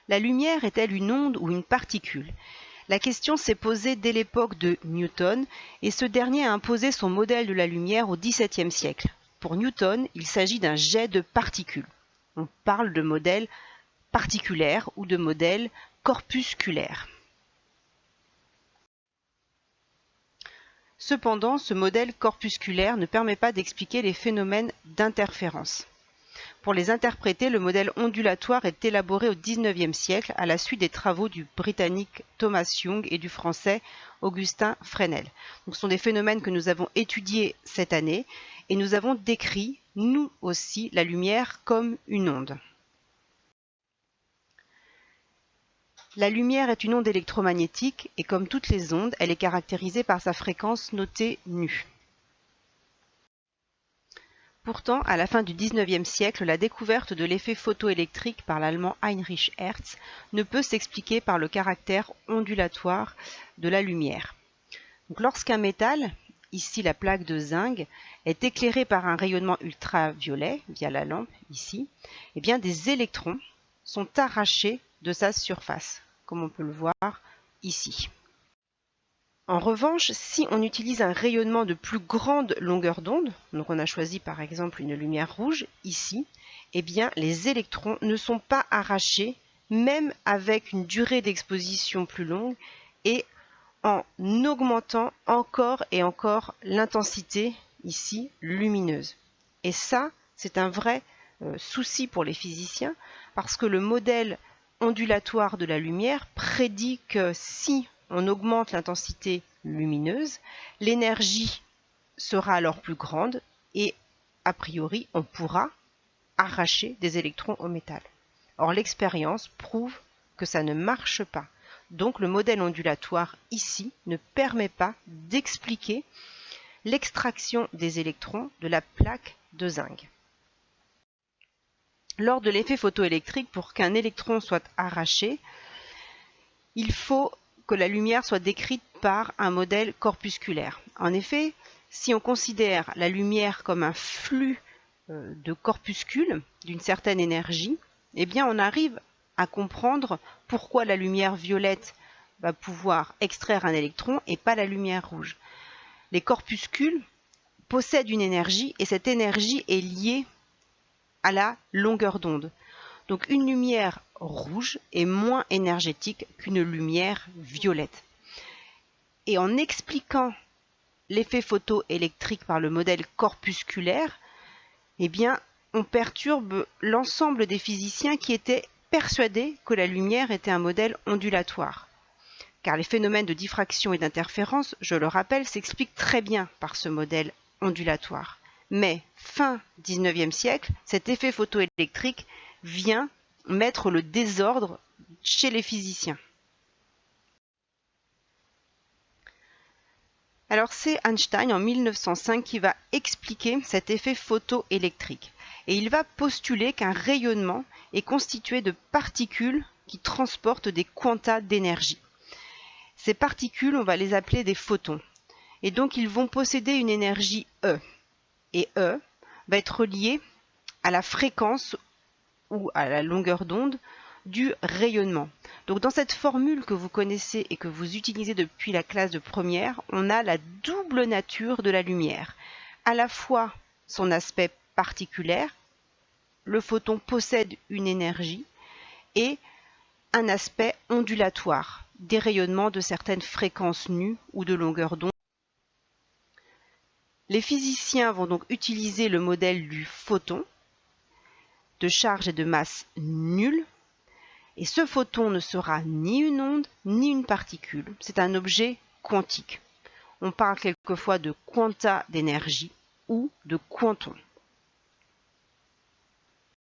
La lumière est-elle une onde ou une particule? La question s'est posée dès l'époque de Newton, et ce dernier a imposé son modèle de la lumière au XVIIe siècle. Pour Newton, il s'agit d'un jet de particules. On parle de modèle particulaire ou de modèle corpusculaire. Cependant, ce modèle corpusculaire ne permet pas d'expliquer les phénomènes d'interférence. Pour les interpréter, le modèle ondulatoire est élaboré au XIXe siècle à la suite des travaux du Britannique Thomas Young et du Français Augustin Fresnel. Donc, ce sont des phénomènes que nous avons étudiés cette année et nous avons décrit, nous aussi, la lumière comme une onde. La lumière est une onde électromagnétique et comme toutes les ondes, elle est caractérisée par sa fréquence notée nu. Pourtant, à la fin du XIXe siècle, la découverte de l'effet photoélectrique par l'allemand Heinrich Hertz ne peut s'expliquer par le caractère ondulatoire de la lumière. Lorsqu'un métal, ici la plaque de zinc, est éclairé par un rayonnement ultraviolet via la lampe, ici, eh bien des électrons sont arrachés de sa surface, comme on peut le voir ici. En revanche, si on utilise un rayonnement de plus grande longueur d'onde, donc on a choisi par exemple une lumière rouge ici, eh bien les électrons ne sont pas arrachés, même avec une durée d'exposition plus longue et en augmentant encore et encore l'intensité ici lumineuse. Et ça, c'est un vrai souci pour les physiciens parce que le modèle ondulatoire de la lumière prédit que si on augmente l'intensité lumineuse, l'énergie sera alors plus grande et a priori on pourra arracher des électrons au métal. Or l'expérience prouve que ça ne marche pas. Donc le modèle ondulatoire ici ne permet pas d'expliquer l'extraction des électrons de la plaque de zinc. Lors de l'effet photoélectrique, pour qu'un électron soit arraché, il faut que la lumière soit décrite par un modèle corpusculaire. En effet, si on considère la lumière comme un flux de corpuscules d'une certaine énergie, eh bien on arrive à comprendre pourquoi la lumière violette va pouvoir extraire un électron et pas la lumière rouge. Les corpuscules possèdent une énergie et cette énergie est liée à la longueur d'onde. Donc une lumière rouge est moins énergétique qu'une lumière violette. Et en expliquant l'effet photoélectrique par le modèle corpusculaire, eh bien, on perturbe l'ensemble des physiciens qui étaient persuadés que la lumière était un modèle ondulatoire. Car les phénomènes de diffraction et d'interférence, je le rappelle, s'expliquent très bien par ce modèle ondulatoire. Mais fin XIXe siècle, cet effet photoélectrique vient mettre le désordre chez les physiciens. Alors c'est Einstein en 1905 qui va expliquer cet effet photoélectrique. Et il va postuler qu'un rayonnement est constitué de particules qui transportent des quanta d'énergie. Ces particules, on va les appeler des photons. Et donc ils vont posséder une énergie E. Et E va être liée à la fréquence ou à la longueur d'onde du rayonnement. Donc dans cette formule que vous connaissez et que vous utilisez depuis la classe de première, on a la double nature de la lumière. À la fois son aspect particulaire, le photon possède une énergie, et un aspect ondulatoire, des rayonnements de certaines fréquences nues ou de longueur d'onde. Les physiciens vont donc utiliser le modèle du photon, de charge et de masse nulle, et ce photon ne sera ni une onde ni une particule. C'est un objet quantique. On parle quelquefois de quanta d'énergie ou de quanton.